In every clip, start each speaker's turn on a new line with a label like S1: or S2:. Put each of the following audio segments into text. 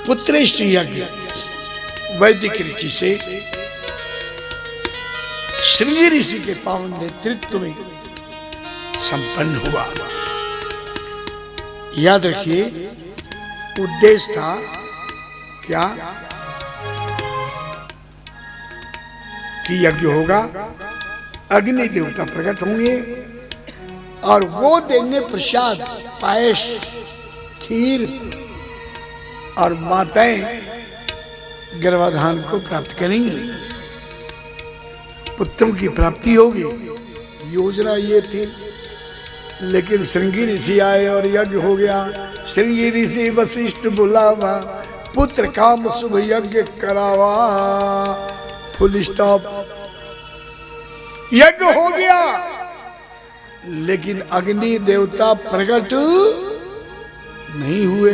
S1: पुत्रेष्ट यज्ञ वैदिक रीति से श्रृंगी ऋषि के पावन नेतृत्व में संपन्न हुआ। याद रखिए, उद्देश्य था क्या कि यज्ञ होगा, अग्नि देवता प्रकट होंगे और वो देंगे प्रसाद, पायस, खीर, और माताएं गर्भाधान को प्राप्त करेंगी, पुत्रों की प्राप्ति होगी। योजना ये थी, लेकिन श्रृंगी ऋषि आए और यज्ञ हो गया। श्रृंगी ऋषि वशिष्ठ बुलावा, पुत्र काम शुभ यज्ञ करावा। Full stop. यज्ञ हो गया, लेकिन अग्नि देवता प्रकट नहीं हुए।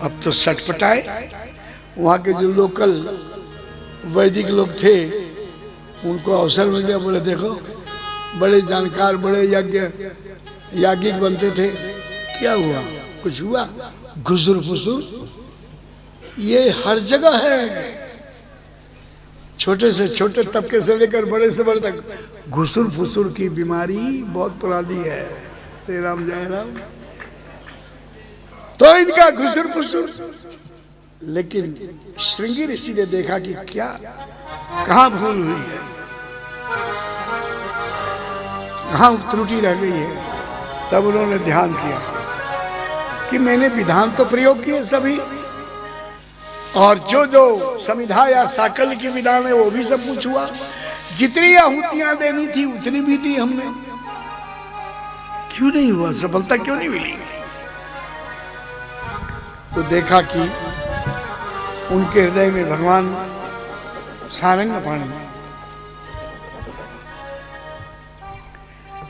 S1: अब तो सटपटाए। वहां के जो लोकल वैदिक लोग थे, उनको अवसर मिल गया। बोले देखो, बड़े जानकार, बड़े याज्ञिक बनते थे, क्या हुआ? कुछ हुआ? घुसुर फुसुर ये हर जगह है। छोटे से छोटे तबके से लेकर बड़े से बड़े तक घुसुर फुसुर की बीमारी बहुत पुरानी है। श्री राम जय राम। तो इनका घुसुर फुसुर, लेकिन श्रृंगी ऋषि ने देखा कि क्या, कहां भूल हुई है, कहां त्रुटि रह गई है। तब उन्होंने ध्यान किया कि मैंने विधान तो प्रयोग किए सभी, और जो जो समिधा या साकल की विधान है वो भी सब कुछ हुआ। जितनी आहुतियां देनी थी उतनी भी दी हमने, क्यों नहीं हुआ? सफलता क्यों नहीं मिली? तो देखा कि उनके हृदय में भगवान सारंग पाणी,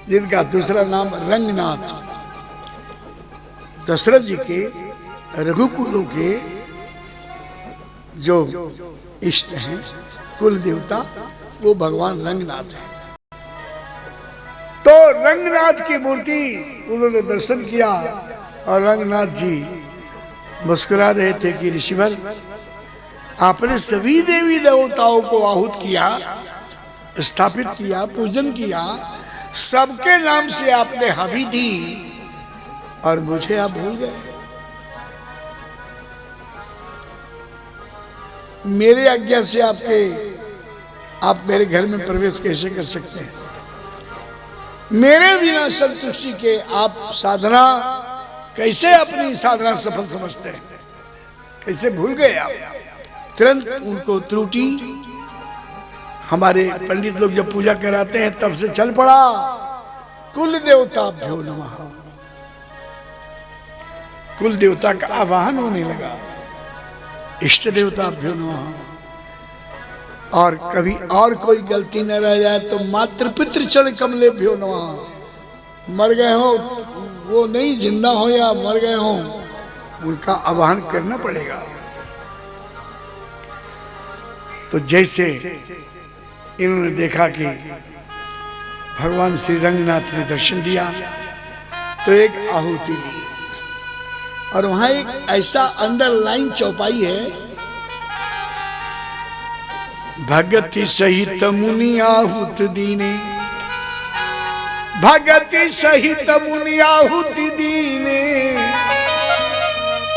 S1: जिनका दूसरा नाम रंगनाथ, दशरथ जी के रघुकुलों के जो इष्ट हैं, कुल देवता, वो भगवान रंगनाथ है। तो रंगनाथ की मूर्ति उन्होंने दर्शन किया और रंगनाथ जी मुस्कुरा रहे थे कि ऋषिवर, आपने सभी देवी देवताओं को आहूत किया, स्थापित किया, पूजन किया, सबके नाम से आपने हवि दी, और मुझे आप भूल गए। मेरे आज्ञा से आप मेरे घर में प्रवेश कैसे कर सकते हैं? मेरे बिना संतुष्टि के आप साधना कैसे, अपनी साधना सफल समझते हैं? कैसे भूल गए आप? तुरंत उनको त्रुटि, हमारे पंडित लोग जब पूजा कराते हैं तब से चल पड़ा, कुल देवताभ्यो नमः। कुल देवता का आवाहन होने लगा, इष्ट देवताभ्यो नमः। और कभी और कोई गलती न रह जाए तो मातृ पितृ चरण कमलेभ्यो नमः। मर गए हो, वो नहीं, जिंदा हो या मर गए हो, उनका आवाहन करना पड़ेगा। तो जैसे इन्होंने देखा कि भगवान श्री रंगनाथ ने दर्शन दिया, तो एक आहुति दी, और वहां एक ऐसा अंडरलाइन चौपाई है, भगति सहित मुनि आहुत दीने, भगति सहित मुनि आहुति दीने,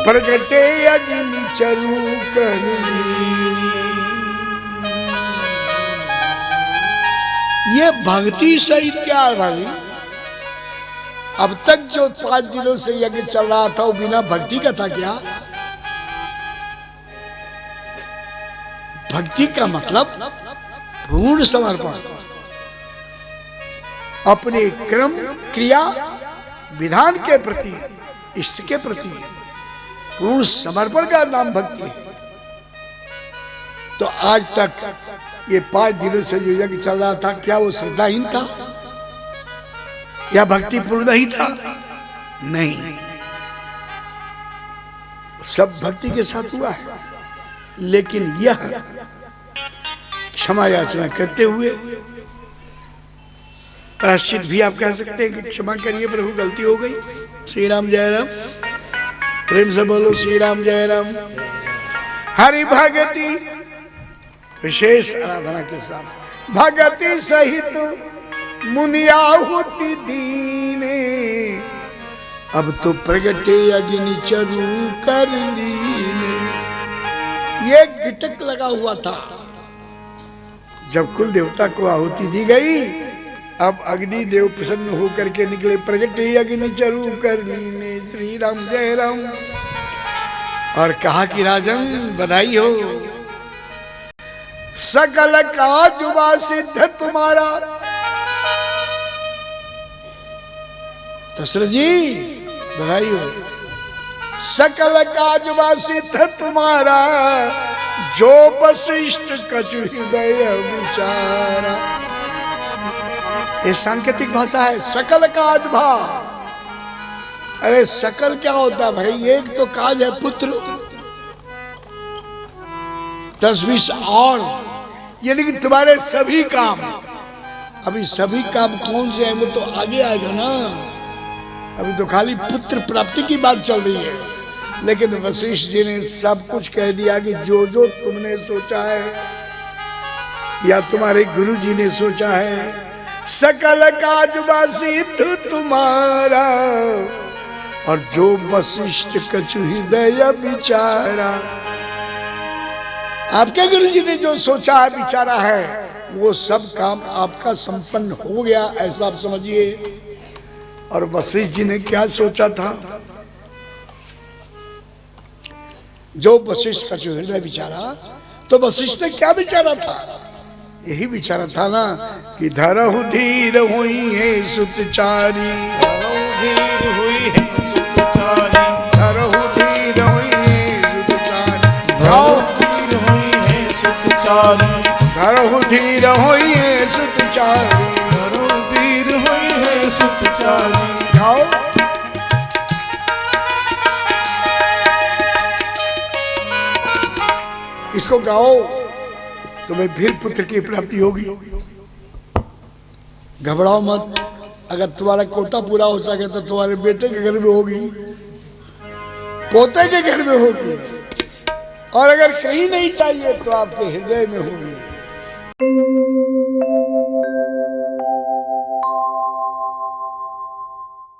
S1: प्रगटे अग्नि चरु कर लीने। ये भक्ति सहित क्या है भाई? अब तक जो 5 दिनों से यज्ञ चल रहा था वो बिना भक्ति का था क्या? भक्ति का मतलब पूर्ण समर्पण, अपने क्रम, क्रिया, विधान के प्रति, इष्ट के प्रति पूर्ण समर्पण का नाम भक्ति है। तो आज तक ये 5 दिनों से जो यज्ञ चल रहा था, क्या वो श्रद्धाहीन था या भक्तिपूर्ण ही था? नहीं, सब भक्ति के साथ हुआ है। लेकिन यह क्षमा याचना करते हुए प्रायश्चित भी आप कह सकते हैं कि क्षमा करिए प्रभु, गलती हो गई। श्री राम जय राम, प्रेम से बोलो श्री राम जय राम। हरि भगति विशेष आराधना के साथ भगति सहित मुनियाहुति दीने, अब तो प्रगटे अग्नि चरु कर लीने। ये गिटक लगा हुआ था। जब कुल देवता को आहुति दी गई, अब अग्नि देव प्रसन्न होकर के निकले, प्रगटे अग्नि चरु कर लीने। श्री राम जय राम। और कहा कि राजन बधाई हो, सकल काज वा सिद्ध तुम्हारा। दशरथ जी बधाई हो, सकल काज वा सिद्ध तुम्हारा, जो वशिष्ठ कछु हृदय विचारा। ये सांकेतिक भाषा है, सकल काज भा। अरे सकल क्या होता भाई? एक तो काज है पुत्र, 10-20 और, यानी कि तुम्हारे सभी काम। अभी सभी काम कौन से हैं वो तो आगे आएगा ना। अभी तो खाली पुत्र प्राप्ति की बात चल रही है, लेकिन वशिष्ठ जी ने सब कुछ कह दिया कि जो जो तुमने सोचा है या तुम्हारे गुरु जी ने सोचा है, सकल काज वा सिद्ध तुम्हारा, और जो वशिष्ठ कछु हृदय विचारा। आपके गुरु जी ने जो सोचा है विचारा है, वो सब काम आपका संपन्न हो गया, ऐसा आप समझिए। और वशिष्ठ जी ने क्या सोचा था? जो वशिष्ठ कछु हृदय विचारा, तो वशिष्ठ ने क्या विचारा था? यही विचारा था ना कि धरहु धीर हुई है सुतचारी, धरहु धीर हुई है सुतचारी, धरहु धीर हुई है सुतचारी, धरहु धीर हुई है सुतचारी, धरहु धीर हुई है सुतचारी। गाओ इसको, गाओ, तुम्हें फिर पुत्र की प्राप्ति होगी। घबराओ मत, अगर तुम्हारा कोटा पूरा हो सके तो तुम्हारे बेटे के घर में होगी, पोते के घर में होगी, और अगर कहीं नहीं चाहिए तो आपके हृदय में होगी।